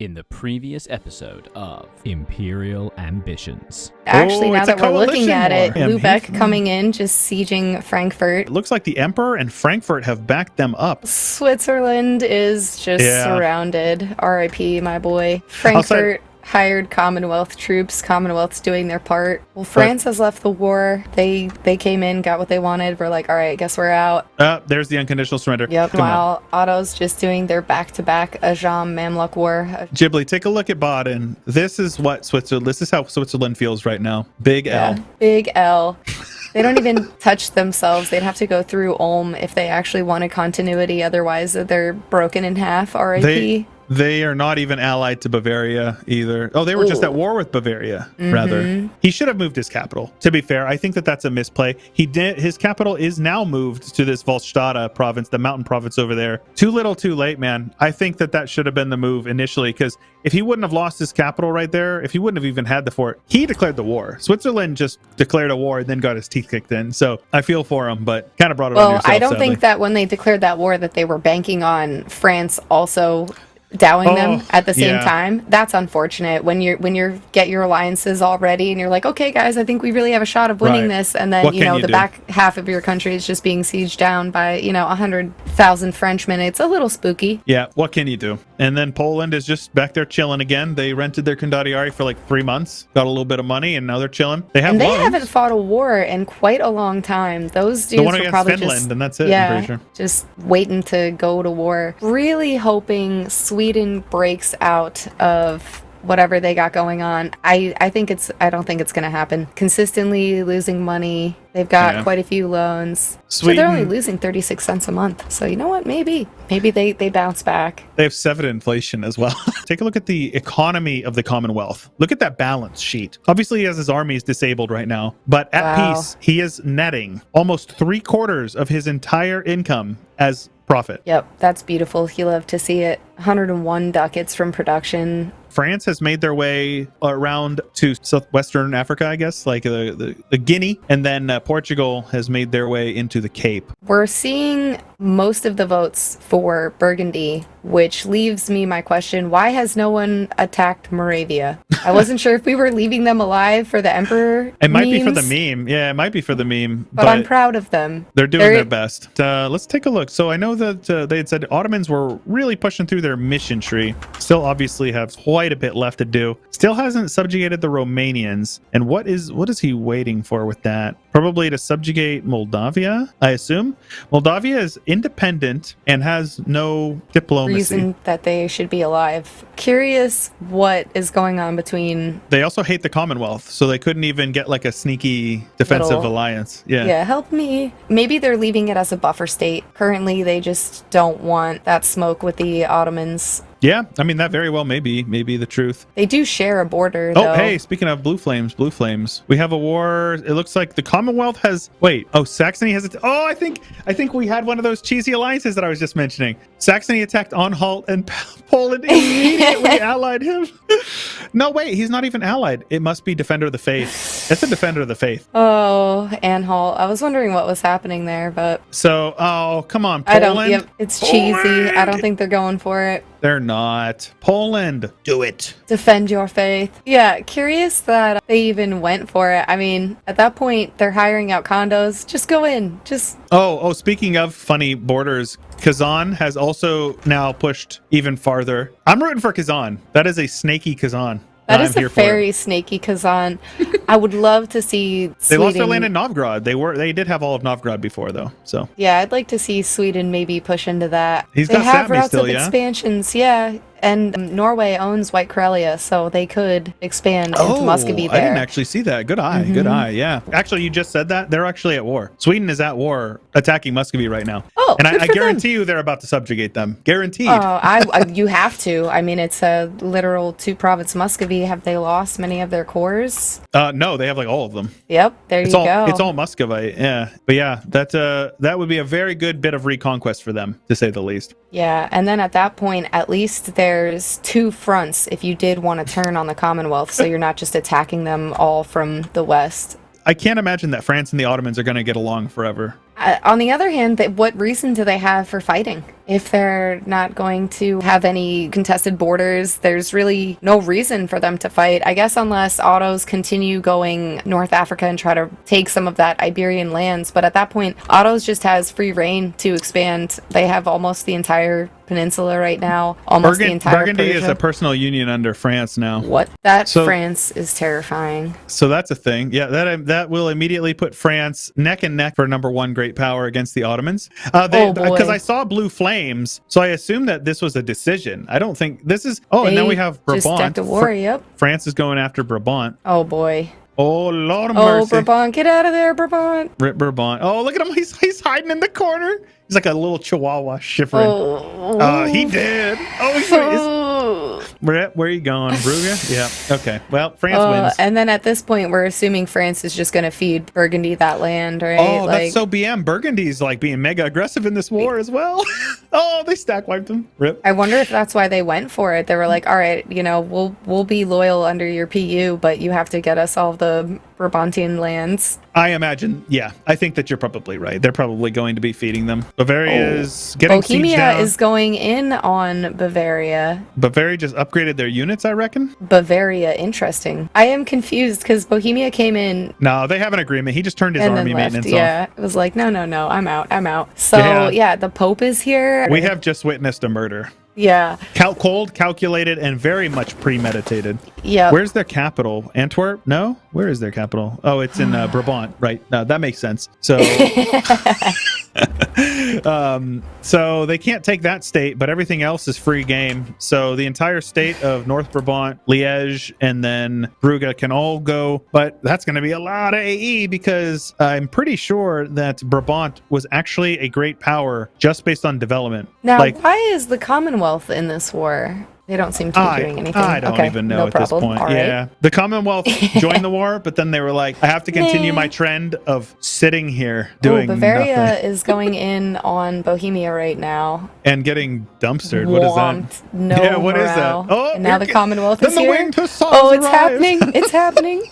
in the previous episode of Imperial Ambitions. Actually, now that we're looking at it, war. Lubeck coming in, just sieging Frankfurt. It looks like the Emperor and Frankfurt have backed them up. Switzerland is just surrounded. R.I.P., my boy. Frankfurt hired Commonwealth troops. Commonwealth's doing their part. Well, France has left the war. They came in, got what they wanted. We're like, all right, guess we're out. There's the unconditional surrender. Yep. While Otto's just doing their back-to-back Ajam Mamluk war. Ghibli, take a look at Baden. This is how Switzerland feels right now. Big L. Big L. They don't even touch themselves. They'd have to go through Ulm if they actually wanted continuity. Otherwise, they're broken in half. R.I.P. They are not even allied to Bavaria either. Oh, they were just at war with Bavaria, rather. He should have moved his capital. To be fair, I think that's a misplay. His capital is now moved to this Volstata province, the mountain province over there. Too little, too late, man. I think that should have been the move initially, because if he wouldn't have lost his capital right there, if he wouldn't have even had the fort, he declared the war. Switzerland just declared a war and then got his teeth kicked in. So I feel for him, but kind of brought it on yourself, I don't sadly. think that when they declared that war that they were banking on France also dowing them at the same time. That's unfortunate when you get your alliances all ready and you're like, okay guys, I think we really have a shot of winning this, and then the back half of your country is just being sieged down by 100,000 Frenchmen. It's a little spooky. Yeah, what can you do? And then Poland is just back there chilling again. They rented their Condottieri for like 3 months, got a little bit of money, and now they're chilling. They haven't fought a war in quite a long time. Those dudes were against probably Finland, and that's it. I'm pretty sure. Just waiting to go to war. Really hoping Sweden breaks out of whatever they got going on. I don't think it's going to happen. Consistently losing money. They've got quite a few loans. Sweden, so they're only losing 36 cents a month. So you know what? Maybe they bounce back. They have 7 inflation as well. Take a look at the economy of the Commonwealth. Look at that balance sheet. Obviously, he has his armies disabled right now, but at peace, he is netting almost 3/4 of his entire income as profit. Yep, that's beautiful. He loved to see it. 101 ducats from production. France has made their way around to southwestern Africa, I guess, like the Guinea, and then Portugal has made their way into the Cape. We're seeing most of the votes for Burgundy, which leaves me my question, why has no one attacked Moravia? I wasn't sure if we were leaving them alive for the Emperor It might be for the meme. Yeah, it might be for the meme. But I'm proud of them. They're doing their best. Let's take a look. So I know that they had said Ottomans were really pushing through their mission tree. Still obviously have quite a bit left to do. Still hasn't subjugated the Romanians. And what is he waiting for with that? Probably to subjugate Moldavia, I assume. Moldavia is independent and has no diplomacy. Reason that they should be alive. Curious what is going on between... They also hate the Commonwealth, so they couldn't even get like a sneaky defensive alliance. Yeah, help me. Maybe they're leaving it as a buffer state. Currently, they just don't want that smoke with the Ottomans. Yeah, I mean, that very well may be the truth. They do share a border, though. Oh, hey, speaking of blue flames. We have a war. It looks like the Commonwealth has... Saxony has... I think we had one of those cheesy alliances that I was just mentioning. Saxony attacked Anhalt and Poland immediately allied him. No, wait, he's not even allied. It must be Defender of the Faith. That's a Defender of the Faith. Oh, Anhalt. I was wondering what was happening there, but... So, come on, Poland. It's cheesy. I don't think they're going for it. They're not. Poland, do it. Defend your faith. Yeah, curious that they even went for it. I mean, at that point, they're hiring out condos. Just go in. Oh, speaking of funny borders, Kazan has also now pushed even farther. I'm rooting for Kazan. That is a snaky Kazan. That is a very snaky Kazan. I would love to see Sweden. They lost their land in Novgorod. They did have all of Novgorod before, though. So yeah, I'd like to see Sweden maybe push into that. They got have routes still, of expansions, yeah. And Norway owns White Karelia, so they could expand into Muscovy there. I didn't actually see that. Good eye. Good eye. Yeah. Actually, you just said that. They're actually at war. Sweden is at war attacking Muscovy right now. Oh, and I guarantee you they're about to subjugate them. Guaranteed. Oh, you have to. I mean, it's a literal 2-province Muscovy. Have they lost many of their cores? No, they have like all of them. Yep. There you go. It's all Muscovite. Yeah. But yeah, that would be a very good bit of reconquest for them, to say the least. Yeah. And then at that point, at least there's 2 fronts if you did want to turn on the Commonwealth, so you're not just attacking them all from the west. I can't imagine that France and the Ottomans are going to get along forever. On the other hand, what reason do they have for fighting? If they're not going to have any contested borders, there's really no reason for them to fight. I guess unless Ottos continue going North Africa and try to take some of that Iberian lands. But at that point, Ottos just has free reign to expand. They have almost the entire peninsula right now, almost the entire Burgundy Persia. is a personal union under France now. What? France is terrifying. So that's a thing. Yeah, that will immediately put France neck and neck for number one great power against the Ottomans. Because I saw blue flames, so I assume that this was a decision. I don't think this is. Oh, and then we have Brabant. Just decked a war, yep. France is going after Brabant. Oh boy. Oh, Lord of mercy. Oh, Brabant, get out of there, Brabant. Rip Brabant. Oh, look at him. He's hiding in the corner. He's like a little chihuahua shivering. He did. Oh, where are you going, Brugge? Yeah. Okay. Well, France wins. And then at this point, we're assuming France is just going to feed Burgundy that land, right? Oh, that's so BM. Burgundy's like being mega aggressive in this war as well. Oh, they stack wiped them. Rip. I wonder if that's why they went for it. They were like, all right, we'll be loyal under your PU, but you have to get us all the Brabantian lands. I imagine, yeah. I think that you're probably right. They're probably going to be feeding them. Bavaria is getting sieged Bohemia down. is going in on Bavaria. Bavaria just upgraded their units, I reckon. Bavaria, interesting. I am confused because Bohemia came in. No, they have an agreement. He just turned his army maintenance off. Yeah, it was like, no, I'm out. So yeah, the Pope is here. We have just witnessed a murder. Yeah. Cold, calculated, and very much premeditated. Yeah. Where's their capital? Antwerp? No? Where is their capital? Oh, it's in Brabant, right? No, that makes sense. So, so they can't take that state, but everything else is free game. So the entire state of North Brabant, Liège, and then Brugge can all go, but that's going to be a lot of AE because I'm pretty sure that Brabant was actually a great power just based on development. Now, why is the Commonwealth in this war? They don't seem to be doing anything. I don't even know at this point. All yeah. right. The Commonwealth joined the war, but then they were like, I have to continue my trend of sitting here doing Bavaria nothing. is going in on Bohemia right now. And getting dumpstered. What is that? No what morale. is that? Oh, and now the Commonwealth is then here. The winged hussars Oh, it's arrived. happening. It's happening.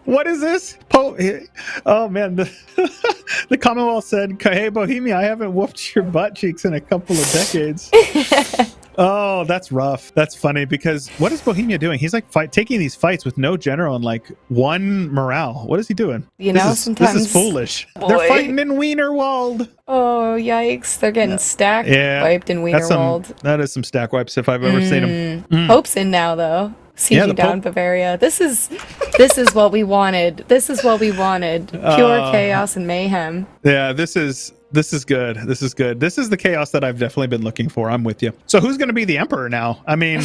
What is this? Oh man, the Commonwealth said, "Hey Bohemia, I haven't whooped your butt cheeks in a couple of decades." Oh, that's rough. That's funny because what is Bohemia doing? He's like taking these fights with no general and like one morale. What is he doing? Sometimes this is foolish. Boy. They're fighting in Wienerwald. Oh, yikes. They're getting stacked, wiped in Wienerwald. That is some stack wipes if I've ever seen them. Pope's in now, though. Sieging down Bavaria. This is what we wanted. This is what we wanted. Pure chaos and mayhem. Yeah, this is good. This is good. This is the chaos that I've definitely been looking for. I'm with you. So who's going to be the emperor now? I mean,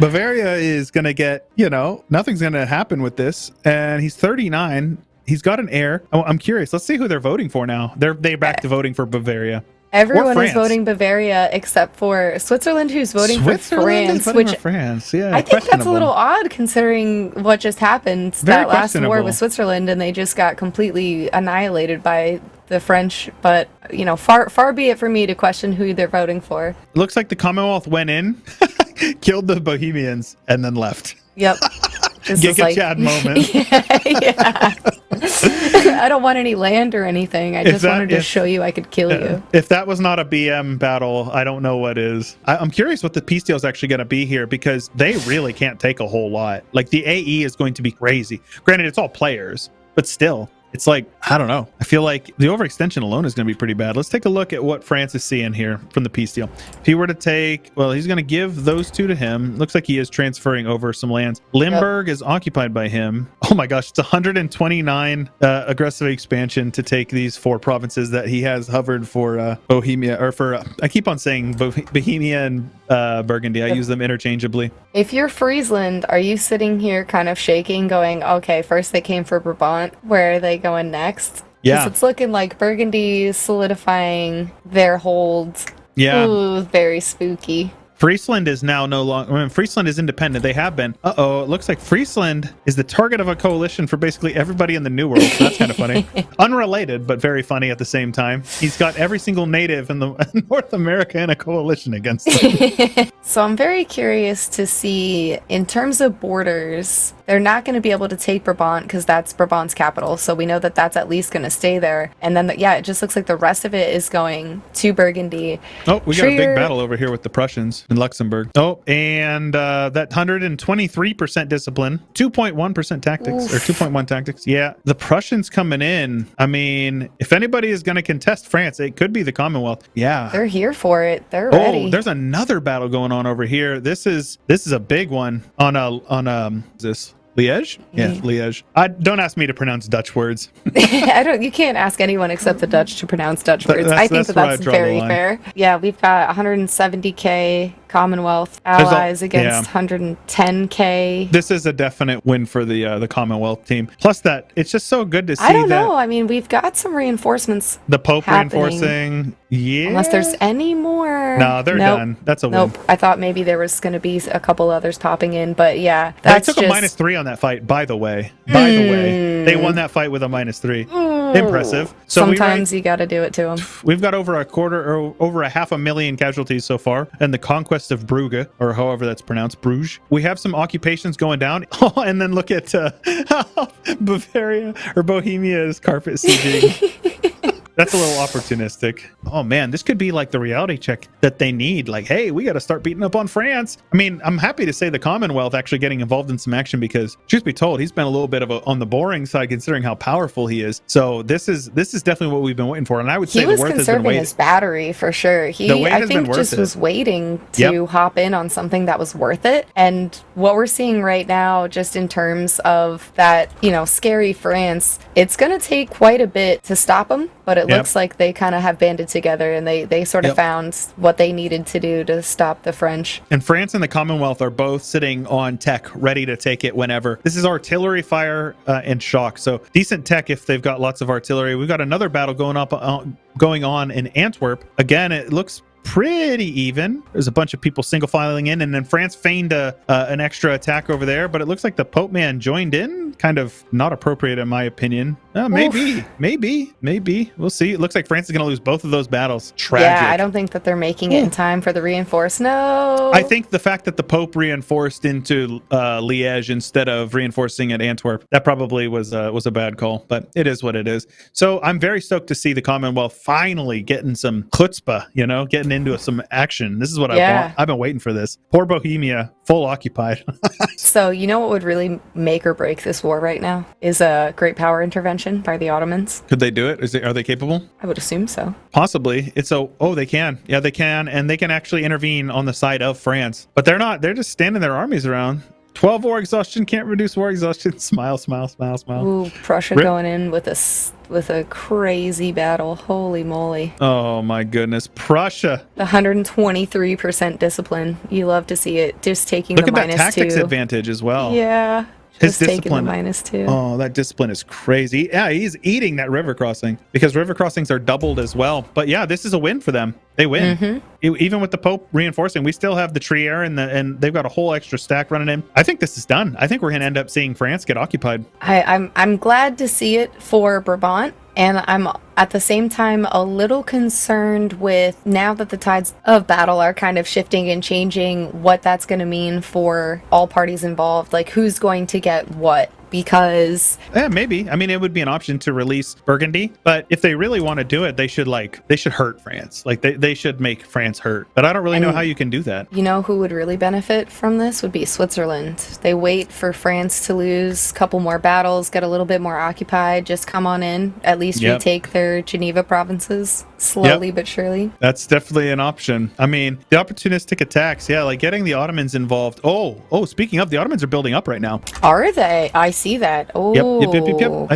Bavaria is going to get, nothing's going to happen with this. And he's 39. He's got an heir. Oh, I'm curious. Let's see who they're voting for now. They're back to voting for Bavaria. Everyone is voting Bavaria except for Switzerland, who's voting for France. Yeah, I think that's a little odd considering what just happened. That last war with Switzerland, and they just got completely annihilated by the French. But far be it for me to question who they're voting for. It looks like the Commonwealth went in, killed the Bohemians, and then left. Yep. Giga Chad moment. Yeah. I don't want any land or anything. I just wanted to show you I could kill you. If that was not a BM battle, I don't know what is. I'm curious what the peace deal is actually going to be here because they really can't take a whole lot. Like the AE is going to be crazy. Granted, it's all players, but still. It's like, I don't know. I feel like the overextension alone is going to be pretty bad. Let's take a look at what France is seeing here from the peace deal. If he were to take, he's going to give those two to him. Looks like he is transferring over some lands. Limburg is occupied by him. Oh my gosh, it's 129 aggressive expansion to take these 4 provinces that he has hovered for Bohemia, or for, I keep on saying Bohemia and Burgundy. I use them interchangeably. If you're Friesland, are you sitting here kind of shaking going, okay, first they came for Brabant, where are they going next? Yeah. It's looking like Burgundy is solidifying their hold. Yeah. Ooh, very spooky. Friesland is now no longer, I mean, Friesland is independent. They have been. Uh-oh, it looks like Friesland is the target of a coalition for basically everybody in the New World. So that's kind of funny. Unrelated, but very funny at the same time. He's got every single native in the North America in a coalition against them. So I'm very curious to see, in terms of borders, they're not going to be able to take Brabant because that's Brabant's capital. So we know that that's at least going to stay there. And then, it just looks like the rest of it is going to Burgundy. Oh, we got a big battle over here with the Prussians in Luxembourg. Oh, and that 123% discipline, 2.1% tactics, or 2.1 tactics. Yeah, the Prussians coming in. I mean, if anybody is going to contest France, it could be the Commonwealth. Yeah. They're here for it. They're ready. Oh, there's another battle going on over here. This is a big one on this Liège? Yeah, Liège. Don't ask me to pronounce Dutch words. You can't ask anyone except the Dutch to pronounce Dutch words. I think that's very fair. Yeah, we've got 170k Commonwealth allies against 110k. This is a definite win for the Commonwealth team. Plus that, it's just so good to see. I don't know. I mean, we've got some reinforcements. The Pope reinforcing. Yeah. Unless there's any more. No, they're done. That's a win. I thought maybe there was going to be a couple others popping in, but yeah. That's they took a -3 on that fight, by the way. They won that fight with a -3. Impressive. So sometimes you got to do it to them. We've got over 500,000 casualties so far in the conquest of Brugge, or however that's pronounced, Bruges. We have some occupations going down. Oh, and then look at Bavaria or Bohemia is carpet sieging. That's a little opportunistic. Oh man, this could be like the reality check that they need. Like, hey, we got to start beating up on France. I mean, I'm happy to say the Commonwealth actually getting involved in some action because, truth be told, he's been a little bit of on the boring side considering how powerful he is. So this is definitely what we've been waiting for. And I would say he was conserving his battery for sure. I think just was waiting to hop in on something that was worth it. And what we're seeing right now, just in terms of that, scary France, it's going to take quite a bit to stop him. But it looks like they kind of have banded together and they sort of found what they needed to do to stop the French. And France and the Commonwealth are both sitting on tech, ready to take it whenever. This is artillery fire and shock. So decent tech if they've got lots of artillery. We've got another battle going on in Antwerp. Again, it looks pretty even. There's a bunch of people single filing in, and then France feigned an extra attack over there, but it looks like the Pope man joined in. Kind of not appropriate in my opinion. Maybe. We'll see. It looks like France is going to lose both of those battles. Tragic. Yeah, I don't think that they're making it in time for the reinforce. No. I think the fact that the Pope reinforced into Liège instead of reinforcing at Antwerp, that probably was a bad call, but it is what it is. So I'm very stoked to see the Commonwealth finally getting some chutzpah, getting into some action. This is what I want. I've been waiting for this. Poor Bohemia, full occupied. So what would really make or break this war right now is a great power intervention by the Ottomans. Could they do it? Are they capable? I would assume so. Possibly. They can. Yeah, they can. And they can actually intervene on the side of France. But they're not. They're just standing their armies around. 12 war exhaustion can't reduce war exhaustion. Smile, smile, smile, smile. Ooh, Prussia going in with a crazy battle. Holy moly. Oh my goodness. Prussia. The 123% discipline. You love to see it. Just taking the -2. Look at that tactics advantage as well. Yeah. His discipline. -2. Oh, that discipline is crazy. Yeah, he's eating that river crossing because river crossings are doubled as well. But yeah, this is a win for them. They win. Mm-hmm. Even with the Pope reinforcing, we still have the Trier and they've got a whole extra stack running in. I think this is done. I think we're going to end up seeing France get occupied. I'm glad to see it for Brabant. And I'm at the same time a little concerned with, now that the tides of battle are kind of shifting and changing, what that's going to mean for all parties involved. Like, who's going to get what? Because maybe. I mean, it would be an option to release Burgundy, but if they really want to do it, they should hurt France. Like they should make France hurt. But I don't really know how you can do that. Who would really benefit from this would be Switzerland. They wait for France to lose a couple more battles, get a little bit more occupied, just come on in, at least retake their Geneva provinces slowly but surely. That's definitely an option. I mean, the opportunistic attacks, like getting the Ottomans involved. Oh, speaking of, the Ottomans are building up right now. Are they? I see that. Oh, Yep. I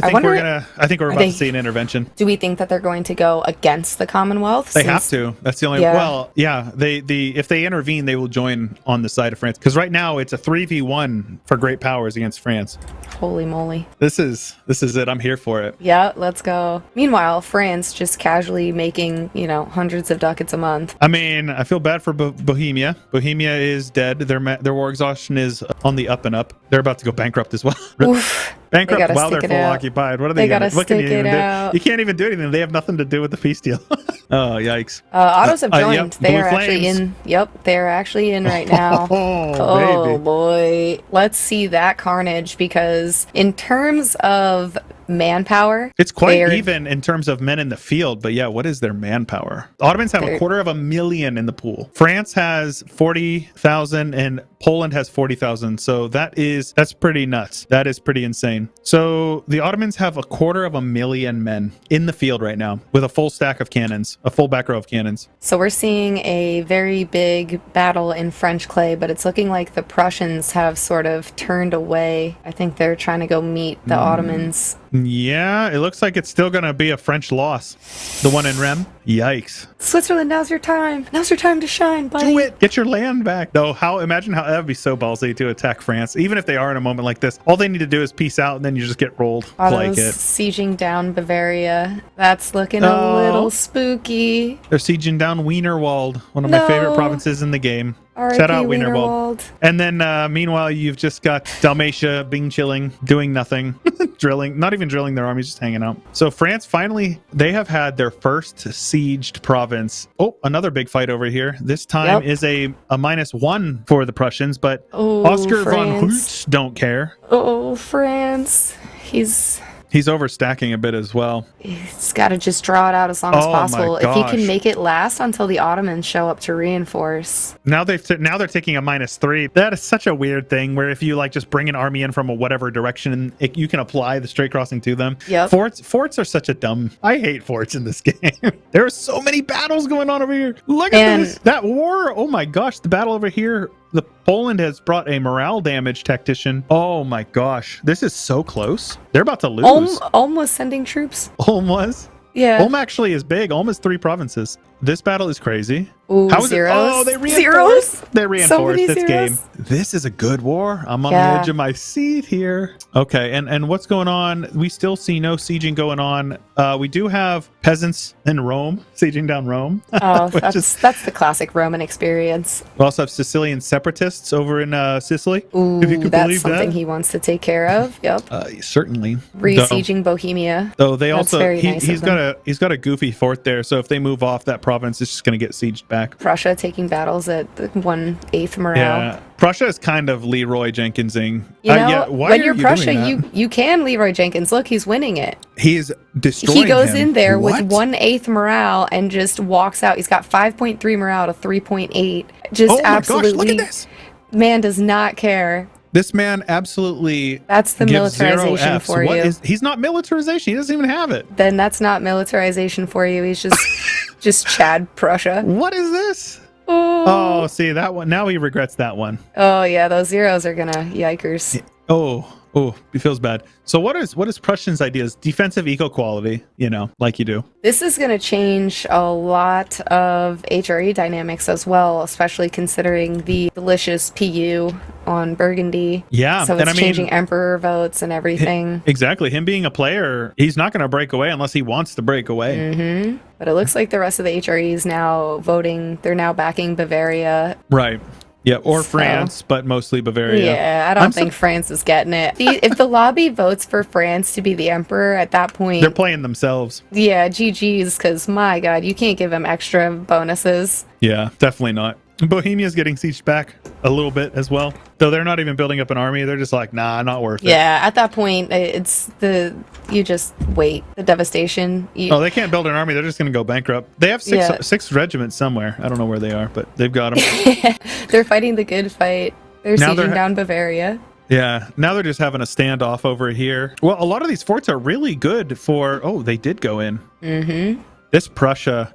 think we're about to see an intervention. Do we think that they're going to go against the Commonwealth? They have to. That's the only. Yeah. Well, yeah. If they intervene, they will join on the side of France, because right now it's a 3v1 for great powers against France. Holy moly! This is it. I'm here for it. Yeah, let's go. Meanwhile, France just casually making hundreds of ducats a month. I mean, I feel bad for Bohemia. Bohemia is dead. Their war exhaustion is on the up and up. They're about to go bankrupt as well. Oof. Bankrupt while they're full occupied. What are they gotta what can you stick even it do? out. You can't even do anything. They have nothing to do with the peace deal. Oh, yikes. Autos have joined. Yep, They blue are actually flames. in. Yep, they're actually in right now. Oh, baby. Boy. Let's see that carnage, because in terms of manpower, It's quite even in terms of men in the field, but yeah, what is their manpower? Ottomans have 250,000 in the pool. France has 40,000 and Poland has 40,000. So that's pretty nuts. That is pretty insane. So the Ottomans have 250,000 men in the field right now with a full stack of cannons, a full back row of cannons. So we're seeing a very big battle in French clay, but it's looking like the Prussians have sort of turned away. I think they're trying to go meet the Ottomans. Yeah, it looks like it's still going to be a French loss. The one in Rem. Yikes. Switzerland, now's your time. Now's your time to shine, buddy. Do it. Get your land back. Though, imagine how that would be so ballsy to attack France. Even if they are in a moment like this, all they need to do is peace out and then you just get rolled like it. Sieging down Bavaria. That's looking a little spooky. They're sieging down Wienerwald, one of my favorite provinces in the game. Shout out Wienerwald. And then meanwhile, you've just got Dalmatia being chilling, doing nothing, drilling, not even drilling their armies, just hanging out. So France finally, they have had their first sieged province. Oh, another big fight over here. This time is a -1 for the Prussians, but Oscar von Hütz don't care. Oh, France. He's overstacking a bit as well. He's got to just draw it out as long as possible. If he can make it last until the Ottomans show up to reinforce. Now they're taking a -3. That is such a weird thing where if you just bring an army in from whatever direction, you can apply the straight crossing to them. Yep. Forts are such a dumb. I hate forts in this game. There are so many battles going on over here. Look at this. That war. Oh my gosh, the battle over here. The Poland has brought a morale damage tactician. Oh my gosh, this is so close. They're about to lose. Ulm was sending troops. Ulm was? Yeah. Ulm actually is big. Ulm is 3 provinces. This battle is crazy. Ooh, How is zeros. it? Oh, they reinforced. Zeros? They reinforced this zeros. game. This is a good war. I'm on the edge of my seat here. Okay, and what's going on? We still see no sieging going on. We do have peasants in Rome, sieging down Rome. Oh, that's the classic Roman experience. We also have Sicilian separatists over in Sicily. Ooh, if you could that's believe something that. he wants to take care of. Yep. Certainly. Re-sieging Bohemia. Though they That's also very nice he's got a goofy fort there. So if they move off that province, it's just going to get sieged back. Prussia taking battles at 1/8 morale. Yeah, Prussia is kind of Leroy Jenkinsing. When you're Prussia, you can Leroy Jenkins. Look, he's winning it. He's destroying He goes him. in there What? with 1/8 morale and just walks out. He's got 5.3 morale to 3.8. Just absolutely. Gosh, look at this. Man does not care. This man absolutely. That's the gives militarization 0 Fs. for you. He's not militarization. He doesn't even have it. Then that's not militarization for you. He's just Chad Prussia. What is this? Oh, see that one. Now he regrets that one. Oh yeah, those zeros are gonna yikers. Oh, he feels bad. So what is Prussian's ideas? Defensive eco-quality, like you do. This is going to change a lot of HRE dynamics as well, especially considering the delicious PU on Burgundy. Yeah, so it's changing emperor votes and everything. Exactly. Him being a player, he's not going to break away unless he wants to break away. Mm-hmm. But it looks like the rest of the HREs now voting. They're now backing Bavaria. Right. Yeah, or France, but mostly Bavaria. Yeah, I don't think France is getting it. If the lobby votes for France to be the emperor at that point... They're playing themselves. Yeah, GG's, because my God, you can't give them extra bonuses. Yeah, definitely not. Bohemia's getting sieged back a little bit as well. Though they're not even building up an army. They're just like, nah, not worth it. Yeah, at that point, you just wait. The devastation. They can't build an army. They're just going to go bankrupt. They have six regiments somewhere. I don't know where they are, but they've got them. They're fighting the good fight. They're sieging down Bavaria. Yeah, now they're just having a standoff over here. Well, a lot of these forts are really good for... Oh, they did go in. Mm-hmm. This Prussia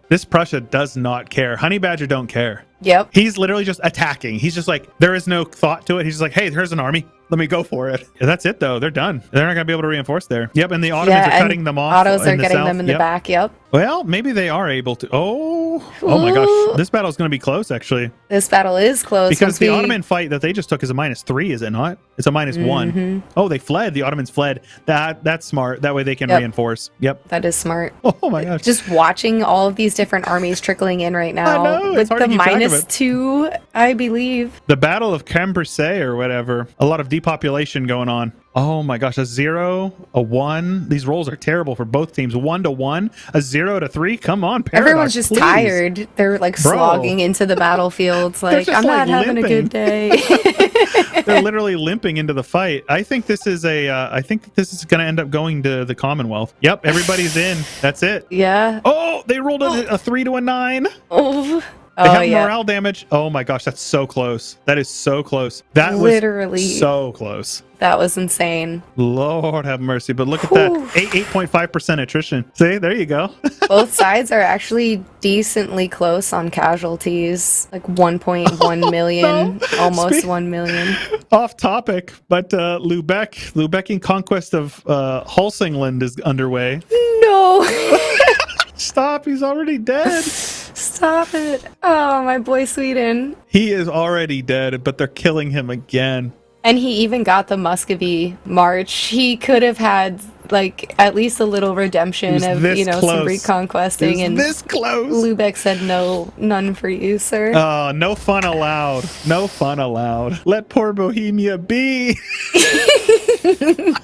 does not care. Honey Badger don't care. Yep. He's literally just attacking. He's just like, there is no thought to it. He's just like, hey, here's an army. Let me go for it. And that's it, though. They're done. They're not going to be able to reinforce there. Yep, and the Ottomans are cutting them off. Autos are getting them in the back. Yep. Well, maybe they are able to. Oh my gosh. This battle is going to be close, actually. This battle is close. Because the Ottoman fight that they just took is a -3, is it not? It's a -1. Oh, they fled. The Ottomans fled. That's smart. That way they can reinforce. Yep. That is smart. Oh my gosh. Just watching all of these different armies trickling in right now. I know, with the -2, I believe. The Battle of Cambrai or whatever. A lot of depopulation going on. Oh my gosh, a 0, a 1. These rolls are terrible for both teams. 1 to 1, a 0 to 3. Come on, Paradox, everyone's just tired. They're like slogging into the battlefields. Like, I'm not having a good day. They're literally limping into the fight. I think this is I think this is going to end up going to the Commonwealth. Yep, everybody's in. That's it. Yeah. Oh, they rolled a 3 to a 9. Oh. They have morale damage. Oh my gosh, that's so close. That is so close. That literally was so close. That was insane. Lord have mercy. But look at that. 8.5% attrition. See, there you go. Both sides are actually decently close on casualties. Like 1.1 million, almost 1 million. Off topic, but Lubeckian conquest of Hälsingland is underway. No. Stop, he's already dead. Stop it. Oh, my boy Sweden. He is already dead, but they're killing him again. And he even got the Muscovy March. He could have had like at least a little redemption of, some reconquesting. And this close. Lubeck said no, none for you, sir. Oh, no fun allowed. No fun allowed. Let poor Bohemia be.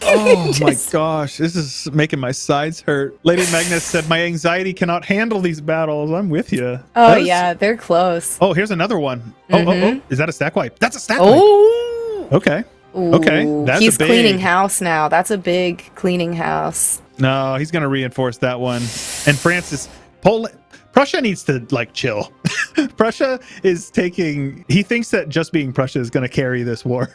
Oh my gosh, this is making my sides hurt. Lady Magnus said, my anxiety cannot handle these battles. I'm with you. Oh, yeah, they're close. Oh, here's another one. Oh, is that a stack wipe? That's a stack wipe. Okay. Ooh, okay. That's he's a big... cleaning house now. That's a big cleaning house. No, he's going to reinforce that one. And France Prussia needs to chill. Prussia is he thinks that just being Prussia is going to carry this war.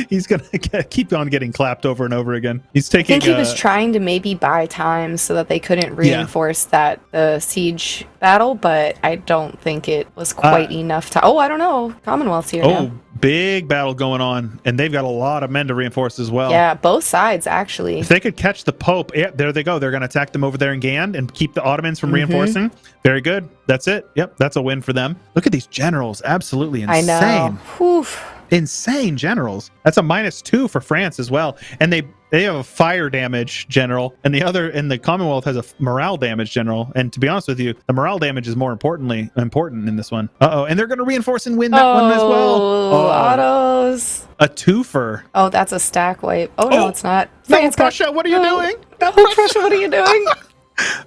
He's going to keep on getting clapped over and over again. I think he was trying to maybe buy time so that they couldn't reinforce the siege battle, but I don't think it was quite enough time. Oh, I don't know. Commonwealth's here now. Big battle going on, and they've got a lot of men to reinforce as well. Yeah, both sides, actually. If they could catch the Pope, there they go. They're going to attack them over there in Gand and keep the Ottomans from reinforcing. Very good. That's it. Yep, that's a win for them. Look at these generals. Absolutely insane. I know. Whew. Insane generals. That's a -2 for France as well. And they have a fire damage general, and the Commonwealth has a morale damage general. And to be honest with you, the morale damage is more important in this one. And they're going to reinforce and win that one as well. Autos. A twofer. Oh, that's a stack wipe. Oh, no, it's not. No, Prussia, what are you doing? No, Prussia, what are you doing?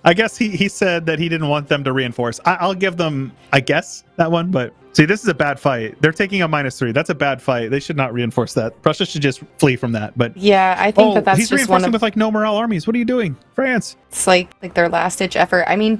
I guess he said that he didn't want them to reinforce. I'll give them, I guess, that one, but see, this is a bad fight. They're taking a -3. That's a bad fight. They should not reinforce that. Prussia should just flee from that. But yeah, I think that's he's just reinforcing with no morale armies. What are you doing, France? It's like their last ditch effort. I mean,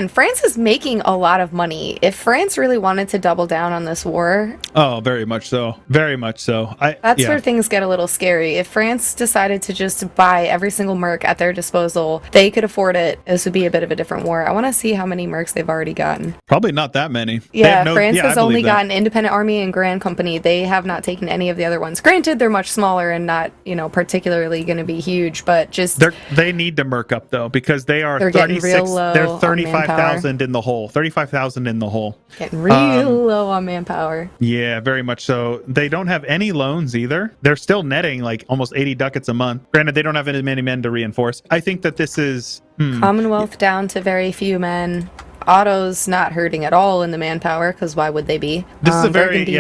France is making a lot of money. If France really wanted to double down on this war, very much so. Very much so. That's where things get a little scary. If France decided to just buy every single merc at their disposal, they could afford it. This would be a bit of a different war. I want to see how many mercs they've already gotten. Probably not that many. Yeah, France has only gotten Independent Army and Grand Company. They have not taken any of the other ones. Granted, they're much smaller and not, particularly going to be huge, but just they need to merc up though, because they're 35,000 in the hole. 35,000 in the hole. Getting real low on manpower. Yeah, very much so. They don't have any loans either. They're still netting almost 80 ducats a month. Granted, they don't have as many men to reinforce. I think that this is Commonwealth down to very few men. Otto's not hurting at all in the manpower, because why would they be? This is a very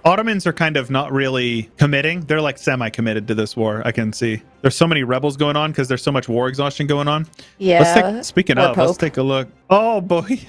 Ottomans are kind of not really committing. They're semi-committed to this war. I can see there's so many rebels going on because there's so much war exhaustion going on. Yeah. Speaking of, let's take a look. Oh boy.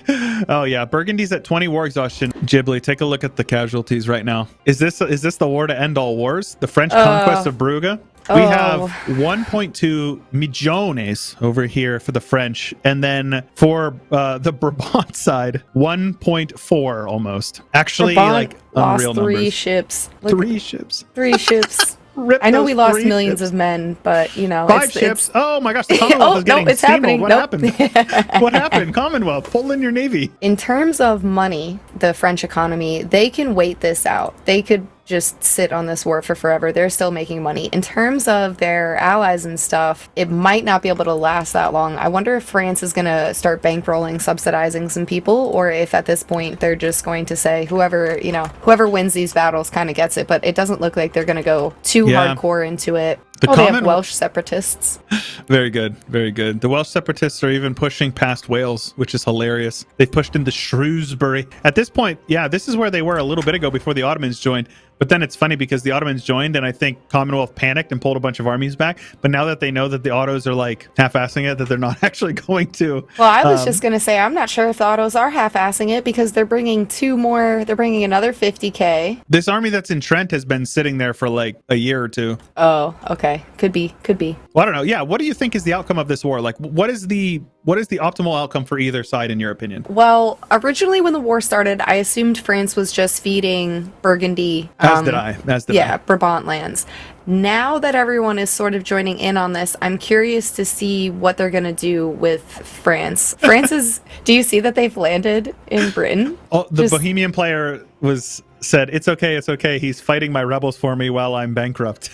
Oh yeah, Burgundy's at 20 war exhaustion. Ghibli, take a look at the casualties right now. Is this the war to end all wars? The French conquest of Brugge? We have 1.2 millones over here for the French, and then for the Brabant side, 1.4 almost. Actually, Brabant unreal lost three numbers. ships. 3 ships. 3 ships. Rip I know those we lost 3 millions ships. of men, but you know, 5 ships. Oh my gosh, the Commonwealth is getting it's steamrolled. happening. What Nope. happened? What happened? Commonwealth, pull in your navy. In terms of money, the French economy, they can wait this out. They could just sit on this war for forever. They're still making money. In terms of their allies and stuff, it might not be able to last that long. I wonder if France is going to start bankrolling, subsidizing some people, or if at this point they're just going to say whoever wins these battles kind of gets it. But it doesn't look like they're going to go too hardcore into it. They have Welsh separatists. Very good, very good. The Welsh separatists are even pushing past Wales, which is hilarious. They pushed into Shrewsbury. At this point, yeah, this is where they were a little bit ago before the Ottomans joined. But then it's funny because the Ottomans joined, and I think Commonwealth panicked and pulled a bunch of armies back. But now that they know that the Ottos are like half-assing it, that they're not actually going to. Well, I was just going to say, I'm not sure if the Ottos are half-assing it because they're bringing they're bringing another 50K. This army that's in Trent has been sitting there for like a year or two. Oh, okay. Could be. Well, I don't know. Yeah, what do you think is the outcome of this war? Like, what is the optimal outcome for either side, in your opinion? Well, originally when the war started, I assumed France was just feeding Burgundy. As did I. Yeah, Brabant lands. Now that everyone is sort of joining in on this, I'm curious to see what they're going to do with France. Do you see that they've landed in Britain? Oh, the Bohemian player said, it's okay. He's fighting my rebels for me while I'm bankrupt.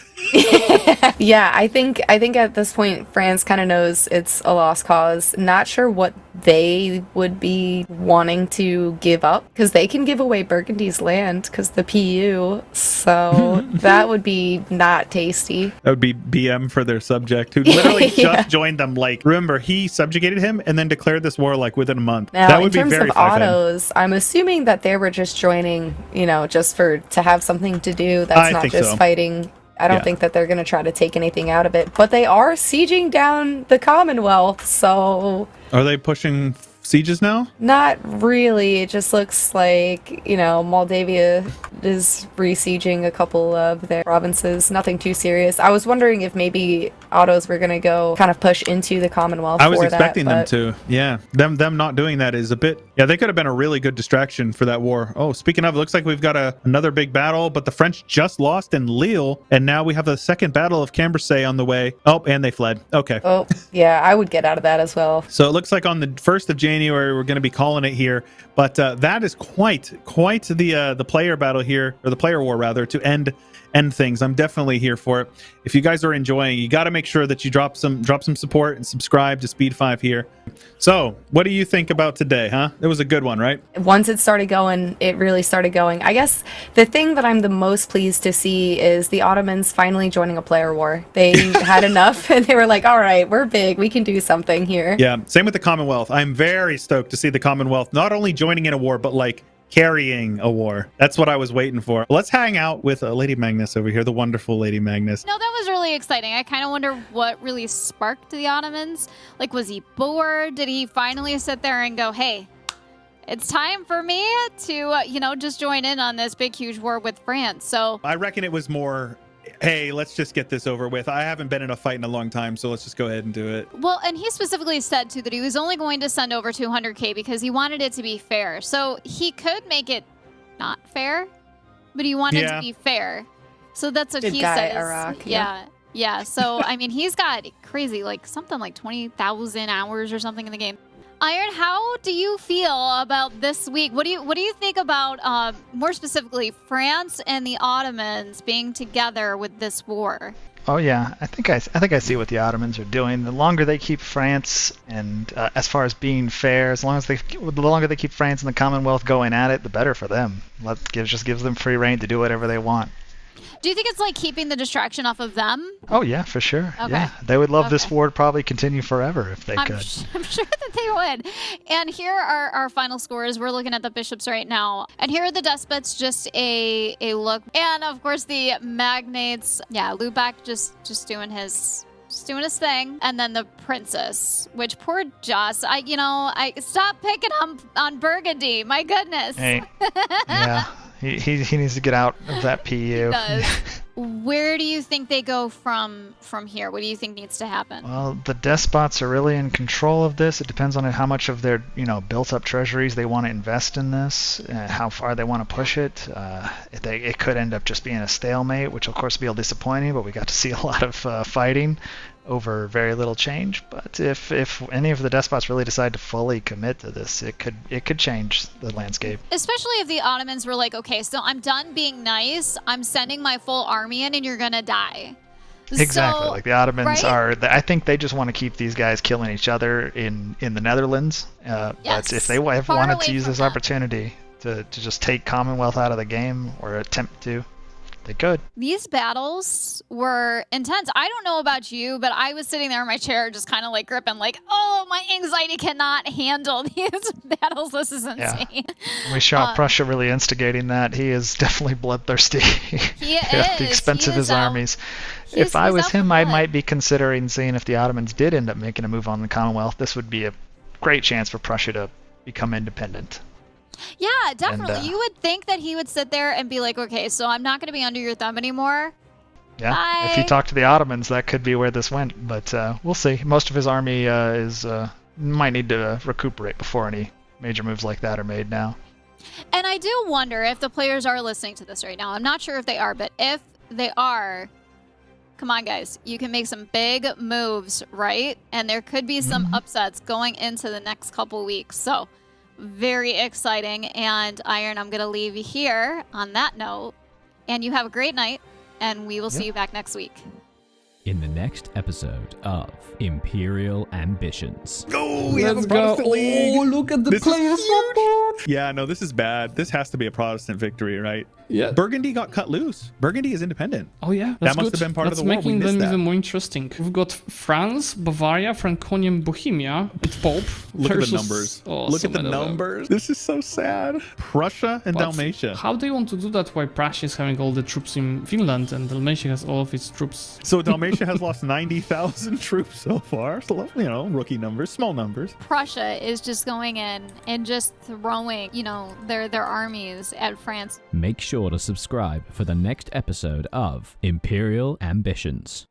Yeah, I think at this point France kind of knows it's a lost cause. Not sure what they would be wanting to give up, because they can give away Burgundy's land because the PU, so that would be not tasty. That would be BM for their subject, who literally just joined them. Like, remember, he subjugated him and then declared this war like within a month. Now, that would in terms be very of autos, I'm assuming that they were just joining, just to have something to do. That's not just fighting. I don't think that they're going to try to take anything out of it, but they are sieging down the Commonwealth, so... Are they pushing sieges now? Not really. It just looks like, Moldavia is besieging a couple of their provinces. Nothing too serious. I was wondering if maybe autos were going to go kind of push into the Commonwealth. I was expecting them to. Yeah. Them not doing that is a bit... Yeah, they could have been a really good distraction for that war. Oh, speaking of, it looks like we've got another big battle, but the French just lost in Lille, and now we have the second battle of Cambrai on the way. Oh, and they fled. Okay. Oh, yeah, I would get out of that as well. So it looks like on the 1st of January, we're going to be calling it here. But that is quite the player battle here, or the player war rather, to end things. I'm definitely here for it. If you guys are enjoying, you got to make sure that you drop some support and subscribe to Speed 5 here. So, what do you think about today, huh? It was a good one, right? Once it started going, it really started going. I guess the thing that I'm the most pleased to see is the Ottomans finally joining a player war. They had enough, and they were like, all right, we're big. We can do something here. Yeah, same with the Commonwealth. I'm very stoked to see the Commonwealth not only joining in a war, but like carrying a war. That's what I was waiting for. Let's hang out with Lady Magnus over here, the wonderful Lady Magnus. No, that was really exciting. I kind of wonder what really sparked the Ottomans. Like, was he bored? Did he finally sit there and go, hey, it's time for me to, just join in on this big, huge war with France? So I reckon it was more, hey, let's just get this over with. I haven't been in a fight in a long time, so let's just go ahead and do it. Well, and he specifically said, too, that he was only going to send over 200K because he wanted it to be fair. So he could make it not fair, but he wanted to be fair. So that's what he says. Iraq, yeah. So, I mean, he's got crazy, like something like 20,000 hours or something in the game. Iron, how do you feel about this week? What do you think about, more specifically, France and the Ottomans being together with this war? Oh yeah, I think I see what the Ottomans are doing. The longer they keep France, and as far as being fair, the longer they keep France and the Commonwealth going at it, the better for them. Just gives them free reign to do whatever they want. Do you think it's like keeping the distraction off of them? Oh yeah, for sure. Okay. Yeah, they would love this war to probably continue forever if they could. I'm sure that they would. And here are our final scores. We're looking at the bishops right now. And here are the despots, just a look. And of course the magnates. Yeah, Lubac just doing his thing. And then the princess, which poor Joss, I stop picking on Burgundy. My goodness. Hey. Yeah. He needs to get out of that PU. He does. where do you think they go from here? What do you think needs to happen? Well, the despots are really in control of this. It depends on how much of their, built-up treasuries they want to invest in this, how far they want to push it. It could end up just being a stalemate, which of course will be disappointing, but we got to see a lot of fighting over very little change. But if any of the despots really decide to fully commit to this, it could change the landscape. Especially if the Ottomans were like, okay, so I'm done being nice. I'm sending my full army in, and you're gonna die. Exactly. So, like the Ottomans right? I think they just want to keep these guys killing each other in the Netherlands. Yes, but if they far wanted away to use from this them. opportunity to just take Commonwealth out of the game, or attempt to, they could. These battles were intense. I don't know about you, but I was sitting there in my chair just kind of like gripping, like, oh, my anxiety cannot handle these battles. This is insane. Yeah. We saw Prussia really instigating that. He is definitely bloodthirsty. He At is. the expense of his armies. He's If I was out for him, I blood. might be considering seeing if the Ottomans did end up making a move on the Commonwealth. This would be a great chance for Prussia to become independent. Yeah, definitely. And, you would think that he would sit there and be like, okay, so I'm not going to be under your thumb anymore. Yeah, Bye. if he talked to the Ottomans, that could be where this went. But we'll see. Most of his army might need to recuperate before any major moves like that are made now. And I do wonder if the players are listening to this right now. I'm not sure if they are, but if they are, come on, guys. You can make some big moves, right? And there could be some upsets going into the next couple weeks. So very exciting. And Iron, I'm going to leave you here on that note. And you have a great night. And we will see you back next week. In the next episode of Imperial Ambitions. Oh, we have a Let's go. Protestant league. Oh, look at the This is players on board. Yeah, no, this is bad. This has to be a Protestant victory, right? Yeah. Burgundy got cut loose. Burgundy is independent. Oh yeah, That that's must good. have been part of That's the war. We making missed them that. even more interesting. We've got France, Bavaria, Franconian, Bohemia, with Pope. Look at the versus- numbers. Oh, Look so at the many of them. numbers. This is so sad. Prussia and But Dalmatia. How they want to do that while Prussia is having all the troops in Finland and Dalmatia has all of its troops? So Dalmatia has lost 90,000 troops so far. So, rookie numbers, small numbers. Prussia is just going in and just throwing, their armies at France. Make sure to subscribe for the next episode of Imperial Ambitions.